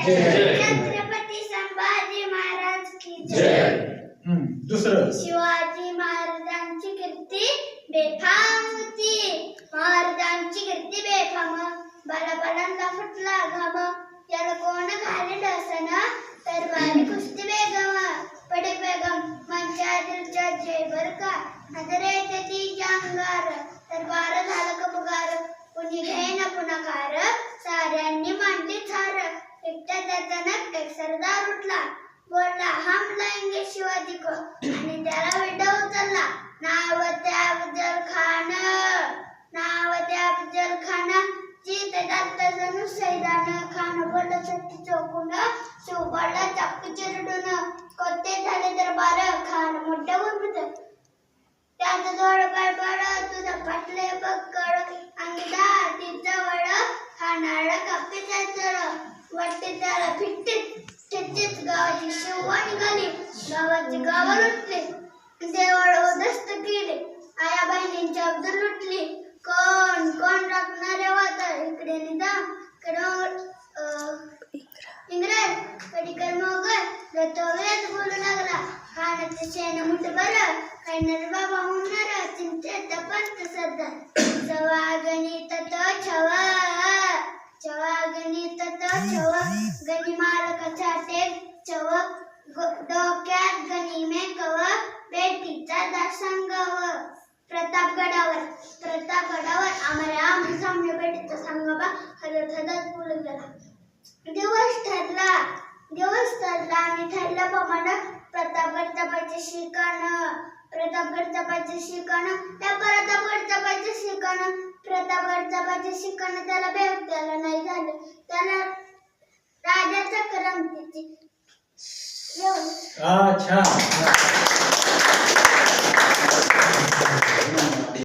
छत्रपती संभाजी महाराज की जय. दुसरं शिवाजी महाराजांची कीर्ती बेफाम होती. महाराजांची कीर्ती बेफाम. बाळाबाळांना फुटला घाम. याला कोण घाले डसन. तरबारी कुस्ती बेगम. पडे बेगम मंच्या दिलच्या जय बर का. नजरे येते ती अंगार. तरबार झालं कपगार. कुणी घेईन पुणाकार. साऱ्यांनी मांडली थार. एकट्या त्याचा नट एक सरदार उठला. बोलला हम लाएंगे शिवाजी को. आणि त्याला विडा उचलला. नाव त्या अफजल खान. नाव त्या अफजल खान. जीत दात जणू सैदान. खान बोलला सत्ती चौकून. शिवबाला चापू चिरडून. कोते झाले दरबार. खान मोठ्या उर्मित. त्याचं जोड बडबड. तुझं पाटले बक्कड. अंगदा तिचं वड. खानाला कापीचा चढ. वाटते त्याला फिट्टीत. चित्तीत गावाची शिववा निघाली. गावाची गावं लुटली. देवळ उद्ध्वस्त केले. आया बहिणींची अब्दुल लुटली. कोण कोण राखणारे वाता. इकडे निजाम इंग्रज. कडिकर मोगल. रतोवेत बोलू लागला. खानाचे शेण मुठभर. खाणार बाबा होणार. चिंतेत पंत सरदार. सवागणित तो छवा. गणित तो छव. गणी मालकाचा टेक छव. डोक्यात गणी में कव. बेटीचा दासंगव. प्रतापगडावर आम्हाला सामने बेटीचा संगमा हलत हलत बोलून गेला. दिवस ठरला आणि ठरला प्रमाण प्रतापगड जपायचे शिकण. त्या प्रतापगड जपायचे शिकण त्याला त्याला नाही झालं. त्याला राजाच्या करमतीची अच्छा.